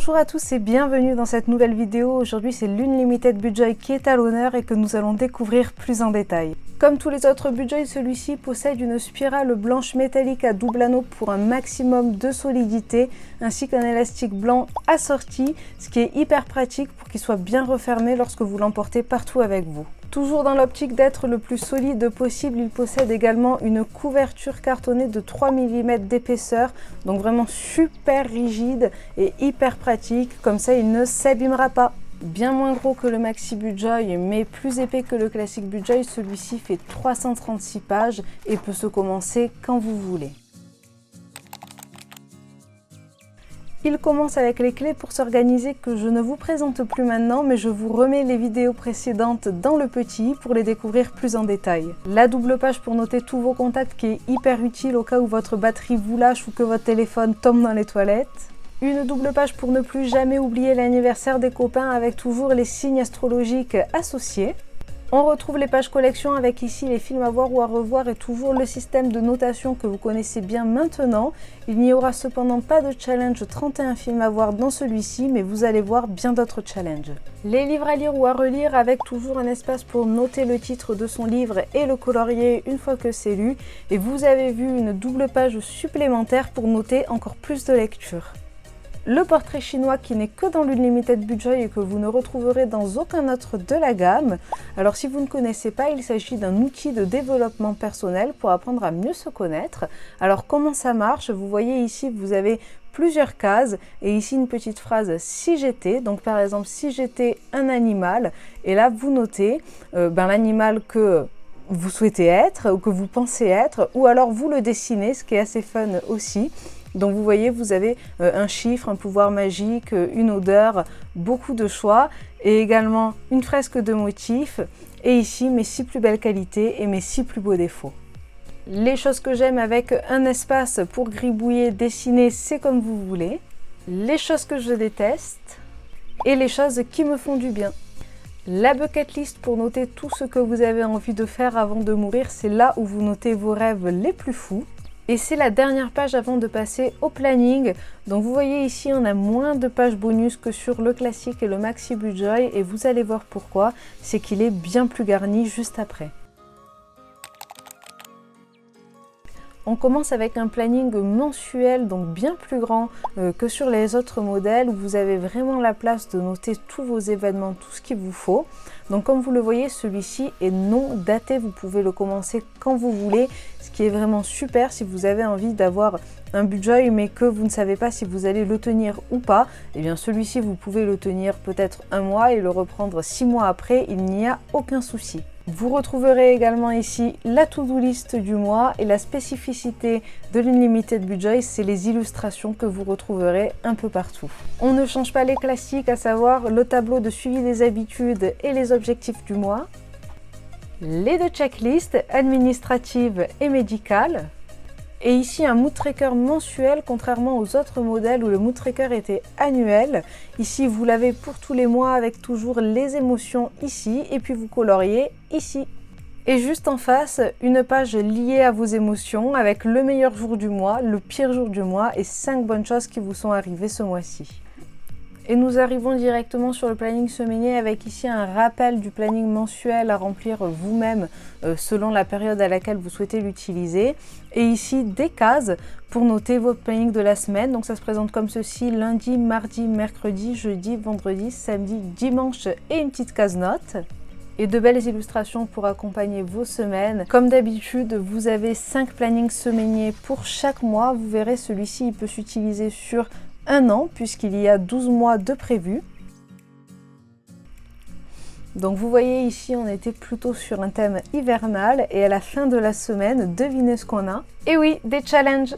Bonjour à tous et bienvenue dans cette nouvelle vidéo. Aujourd'hui c'est l'Unlimited Budget qui est à l'honneur et que nous allons découvrir plus en détail. Comme tous les autres budgets, celui-ci possède une spirale blanche métallique à double anneau pour un maximum de solidité, ainsi qu'un élastique blanc assorti, ce qui est hyper pratique pour qu'il soit bien refermé lorsque vous l'emportez partout avec vous. Toujours dans l'optique d'être le plus solide possible, il possède également une couverture cartonnée de 3 mm d'épaisseur, donc vraiment super rigide et hyper pratique, comme ça il ne s'abîmera pas. Bien moins gros que le Maxi Budget, mais plus épais que le classique Budget, celui-ci fait 336 pages et peut se commencer quand vous voulez. Il commence avec les clés pour s'organiser que je ne vous présente plus maintenant, mais je vous remets les vidéos précédentes dans le petit pour les découvrir plus en détail. La double page pour noter tous vos contacts qui est hyper utile au cas où votre batterie vous lâche ou que votre téléphone tombe dans les toilettes. Une double page pour ne plus jamais oublier l'anniversaire des copains avec toujours les signes astrologiques associés. On retrouve les pages collection avec ici les films à voir ou à revoir et toujours le système de notation que vous connaissez bien maintenant. Il n'y aura cependant pas de challenge 31 films à voir dans celui-ci, mais vous allez voir bien d'autres challenges. Les livres à lire ou à relire avec toujours un espace pour noter le titre de son livre et le colorier une fois que c'est lu. Et vous avez vu une double page supplémentaire pour noter encore plus de lecture. Le portrait chinois qui n'est que dans l'Unlimited Budget et que vous ne retrouverez dans aucun autre de la gamme. Alors si vous ne connaissez pas, il s'agit d'un outil de développement personnel pour apprendre à mieux se connaître. Alors comment ça marche? Vous voyez ici, vous avez plusieurs cases et ici une petite phrase si j'étais, donc par exemple si j'étais un animal, et là vous notez l'animal que vous souhaitez être ou que vous pensez être, ou alors vous le dessinez, ce qui est assez fun aussi. Donc vous voyez, vous avez un chiffre, un pouvoir magique, une odeur, beaucoup de choix et également une fresque de motifs et ici mes 6 plus belles qualités et mes 6 plus beaux défauts. Les choses que j'aime avec un espace pour gribouiller, dessiner, c'est comme vous voulez. Les choses que je déteste et les choses qui me font du bien. La bucket list pour noter tout ce que vous avez envie de faire avant de mourir, c'est là où vous notez vos rêves les plus fous. Et c'est la dernière page avant de passer au planning. Donc vous voyez ici, on a moins de pages bonus que sur le classique et le Maxi Budget. Et vous allez voir pourquoi, c'est qu'il est bien plus garni juste après. On commence avec un planning mensuel, donc bien plus grand que sur les autres modèles, où vous avez vraiment la place de noter tous vos événements, tout ce qu'il vous faut. Donc comme vous le voyez, celui-ci est non daté, vous pouvez le commencer quand vous voulez, ce qui est vraiment super si vous avez envie d'avoir un budget mais que vous ne savez pas si vous allez le tenir ou pas. Et bien celui-ci, vous pouvez le tenir peut-être un mois et le reprendre 6 mois après, il n'y a aucun souci. Vous retrouverez également ici la to-do list du mois et la spécificité de l'Unlimited Budget, c'est les illustrations que vous retrouverez un peu partout. On ne change pas les classiques, à savoir le tableau de suivi des habitudes et les objectifs du mois, les 2 checklists administratives et médicales, et ici un mood tracker mensuel contrairement aux autres modèles où le mood tracker était annuel. Ici vous l'avez pour tous les mois avec toujours les émotions ici et puis vous coloriez ici. Et juste en face, une page liée à vos émotions avec le meilleur jour du mois, le pire jour du mois et 5 bonnes choses qui vous sont arrivées ce mois-ci. Et nous arrivons directement sur le planning semainier avec ici un rappel du planning mensuel à remplir vous-même selon la période à laquelle vous souhaitez l'utiliser. Et ici des cases pour noter votre planning de la semaine. Donc ça se présente comme ceci: lundi, mardi, mercredi, jeudi, vendredi, samedi, dimanche et une petite case note. Et de belles illustrations pour accompagner vos semaines. Comme d'habitude, vous avez 5 plannings semainiers pour chaque mois. Vous verrez, celui-ci il peut s'utiliser sur un an puisqu'il y a 12 mois de prévu. Donc vous voyez ici, on était plutôt sur un thème hivernal et à la fin de la semaine, devinez ce qu'on a? Et oui, des challenges!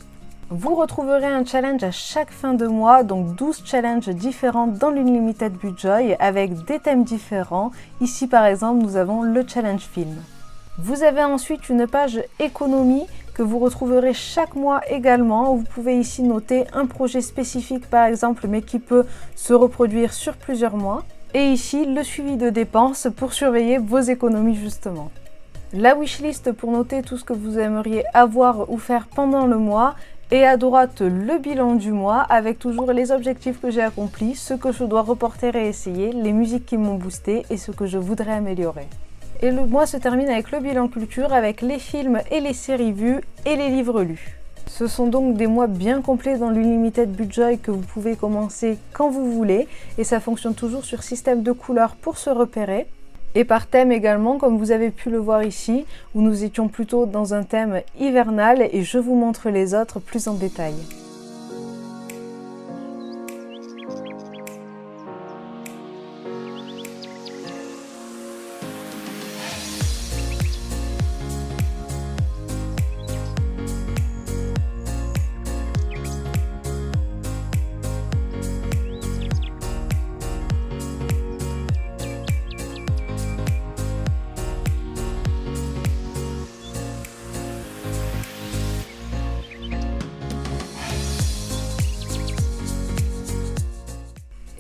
Vous retrouverez un challenge à chaque fin de mois, donc 12 challenges différents dans l'Unlimited Budget avec des thèmes différents. Ici par exemple, nous avons le challenge film. Vous avez ensuite une page économie que vous retrouverez chaque mois également. Vous pouvez ici noter un projet spécifique par exemple, mais qui peut se reproduire sur plusieurs mois. Et ici, le suivi de dépenses pour surveiller vos économies justement. La wishlist pour noter tout ce que vous aimeriez avoir ou faire pendant le mois Et à droite, le bilan du mois avec toujours les objectifs que j'ai accomplis, ce que je dois reporter et essayer, les musiques qui m'ont boosté et ce que je voudrais améliorer. Et le mois se termine avec le bilan culture, avec les films et les séries vues et les livres lus. Ce sont donc des mois bien complets dans l'Unlimited Budget que vous pouvez commencer quand vous voulez et ça fonctionne toujours sur système de couleurs pour se repérer. Et par thème également, comme vous avez pu le voir ici, où nous étions plutôt dans un thème hivernal et je vous montre les autres plus en détail.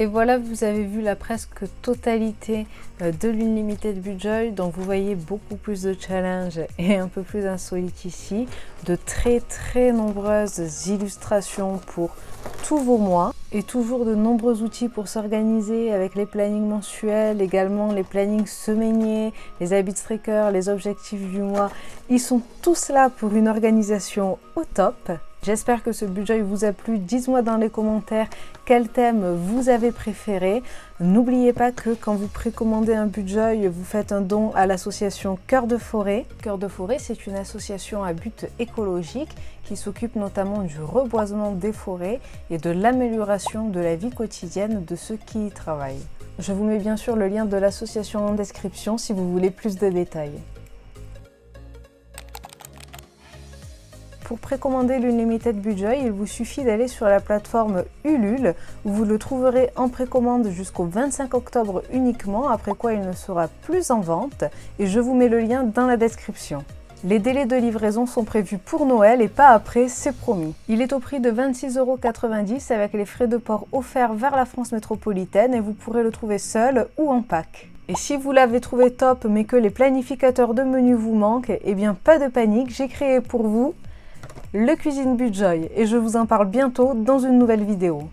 Et voilà, vous avez vu la presque totalité de l'Unlimited Budget, donc vous voyez beaucoup plus de challenges et un peu plus insolites ici, de très nombreuses illustrations pour tous vos mois et toujours de nombreux outils pour s'organiser avec les plannings mensuels, également les plannings semainiers, les habits trackers, les objectifs du mois. Ils sont tous là pour une organisation au top. J'espère que ce budget vous a plu. Dites-moi dans les commentaires quel thème vous avez préféré. N'oubliez pas que quand vous précommandez un budget, vous faites un don à l'association Cœur de Forêt. Cœur de Forêt, c'est une association à but écologique qui s'occupe notamment du reboisement des forêts et de l'amélioration de la vie quotidienne de ceux qui y travaillent. Je vous mets bien sûr le lien de l'association en description si vous voulez plus de détails. Pour précommander l'Unlimited Budget, il vous suffit d'aller sur la plateforme Ulule où vous le trouverez en précommande jusqu'au 25 octobre uniquement, après quoi il ne sera plus en vente et je vous mets le lien dans la description. Les délais de livraison sont prévus pour Noël et pas après, c'est promis. Il est au prix de 26,90 € avec les frais de port offerts vers la France métropolitaine et vous pourrez le trouver seul ou en pack. Et si vous l'avez trouvé top mais que les planificateurs de menus vous manquent, eh bien pas de panique, j'ai créé pour vous le Cuisine Budget et je vous en parle bientôt dans une nouvelle vidéo.